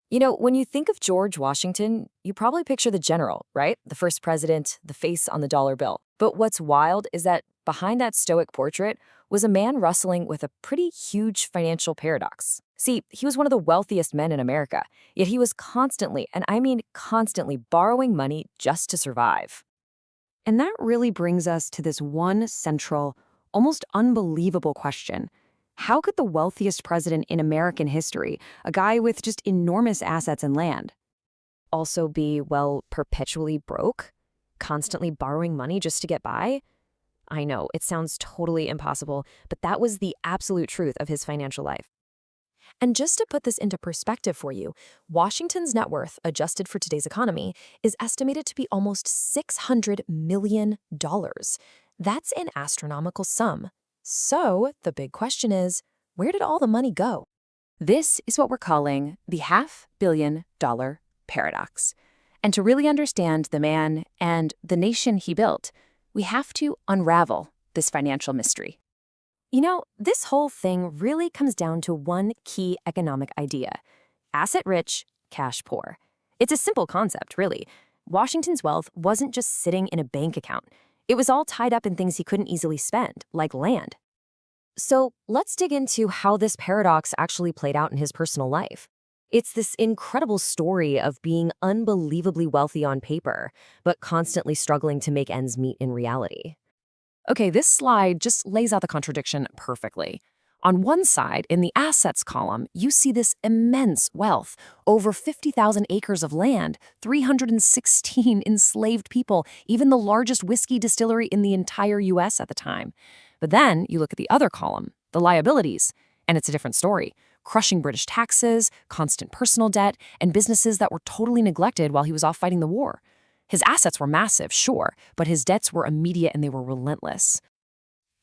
When you think of George Washington, you probably picture the general, right? The first president, the face on the dollar bill. But what's wild is that behind that stoic portrait was a man wrestling with a pretty huge financial paradox. See, he was one of the wealthiest men in America, yet he was constantly, and I mean constantly, borrowing money just to survive. And that really brings us to this one central, almost unbelievable question. How could the wealthiest president in American history, a guy with just enormous assets and land, Also be, well, perpetually broke? Constantly borrowing money just to get by? I know, it sounds totally impossible, but that was the absolute truth of his financial life. And just to put this into perspective for you, Washington's net worth, adjusted for today's economy, is estimated to be almost $600 million. That's an astronomical sum. So the big question is, where did all the money go? this is what we're calling the $500 million paradox. And to really understand the man and the nation he built, we have to unravel this financial mystery. This whole thing really comes down to one key economic idea: asset rich, cash poor. It's a simple concept, really. Washington's wealth wasn't just sitting in a bank account. It was all tied up in things he couldn't easily spend, like land. So let's dig into how this paradox actually played out in his personal life. It's this incredible story of being unbelievably wealthy on paper, but constantly struggling to make ends meet in reality. Okay, this slide just lays out the contradiction perfectly. On one side, in the assets column, you see this immense wealth, over 50,000 acres of land, 316 enslaved people, even the largest whiskey distillery in the entire US at the time. But then you look at the other column, the liabilities, and it's a different story. Crushing British taxes, constant personal debt, and businesses that were totally neglected while he was off fighting the war. His assets were massive, sure, but his debts were immediate and they were relentless.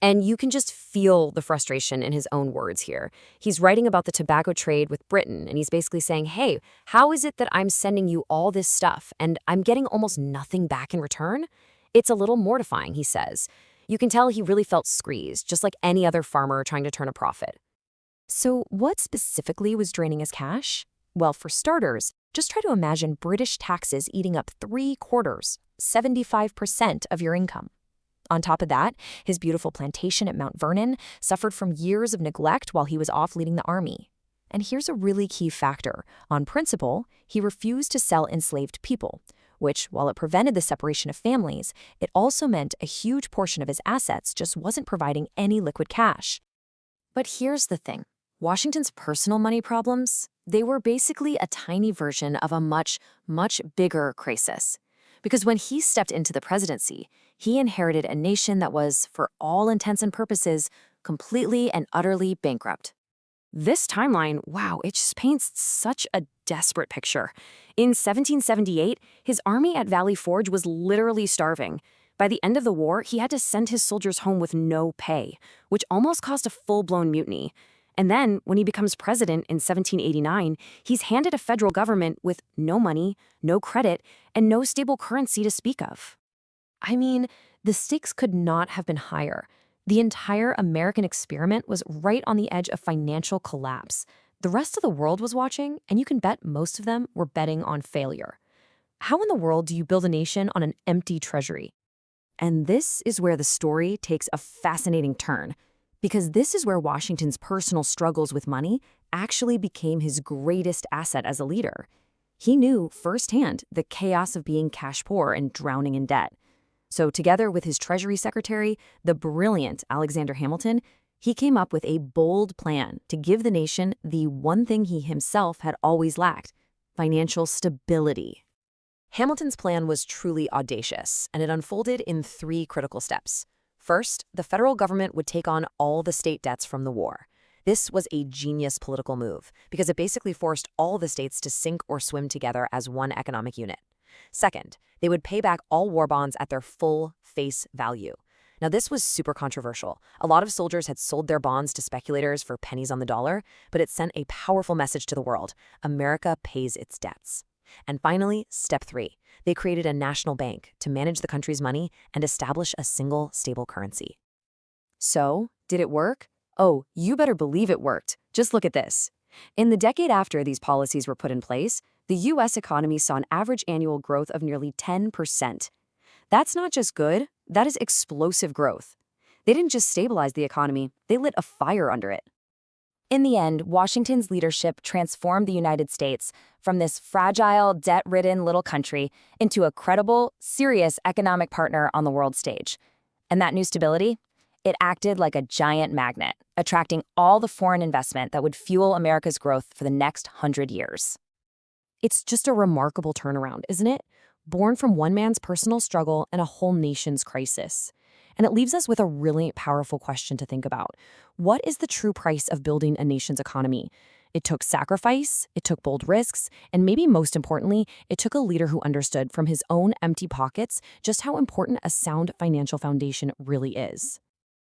And you can just feel the frustration in his own words here. He's writing about the tobacco trade with Britain, and he's basically saying, hey, how is it that I'm sending you all this stuff and I'm getting almost nothing back in return? It's a little mortifying, he says. You can tell he really felt squeezed, just like any other farmer trying to turn a profit. So what specifically was draining his cash? Well, for starters, just try to imagine British taxes eating up 3/4, 75% of your income. On top of that, his beautiful plantation at Mount Vernon suffered from years of neglect while he was off leading the army. And here's a really key factor. On principle, he refused to sell enslaved people, which, while it prevented the separation of families, it also meant a huge portion of his assets just wasn't providing any liquid cash. But here's the thing. Washington's personal money problems, they were basically a tiny version of a much, much bigger crisis. Because when he stepped into the presidency, he inherited a nation that was, for all intents and purposes, completely and utterly bankrupt. This timeline, wow, it just paints such a desperate picture. In 1778, his army at Valley Forge was literally starving. By the end of the war, he had to send his soldiers home with no pay, which almost caused a full-blown mutiny. And then, when he becomes president in 1789, he's handed a federal government with no money, no credit, and no stable currency to speak of. I mean, the stakes could not have been higher. The entire American experiment was right on the edge of financial collapse. The rest of the world was watching, and you can bet most of them were betting on failure. How in the world do you build a nation on an empty treasury? And this is where the story takes a fascinating turn, because this is where Washington's personal struggles with money actually became his greatest asset as a leader. He knew firsthand the chaos of being cash poor and drowning in debt. So together with his Treasury Secretary, the brilliant Alexander Hamilton, he came up with a bold plan to give the nation the one thing he himself had always lacked: financial stability. Hamilton's plan was truly audacious, and it unfolded in 3 critical steps. First, the federal government would take on all the state debts from the war. This was a genius political move because it basically forced all the states to sink or swim together as one economic unit. Second, they would pay back all war bonds at their full face value. Now, this was super controversial. A lot of soldiers had sold their bonds to speculators for pennies on the dollar, but it sent a powerful message to the world: America pays its debts. And finally, step 3, they created a national bank to manage the country's money and establish a single stable currency. So, did it work? Oh, you better believe it worked. Just look at this. In the decade after these policies were put in place, the U.S. economy saw an average annual growth of nearly 10%. That's not just good, that is explosive growth. They didn't just stabilize the economy, they lit a fire under it. In the end, Washington's leadership transformed the United States from this fragile, debt-ridden little country into a credible, serious economic partner on the world stage. And that new stability? It acted like a giant magnet, attracting all the foreign investment that would fuel America's growth for the next 100 years. It's just a remarkable turnaround, isn't it? Born from one man's personal struggle and a whole nation's crisis. And it leaves us with a really powerful question to think about. What is the true price of building a nation's economy? It took sacrifice, it took bold risks, and maybe most importantly, it took a leader who understood from his own empty pockets just how important a sound financial foundation really is.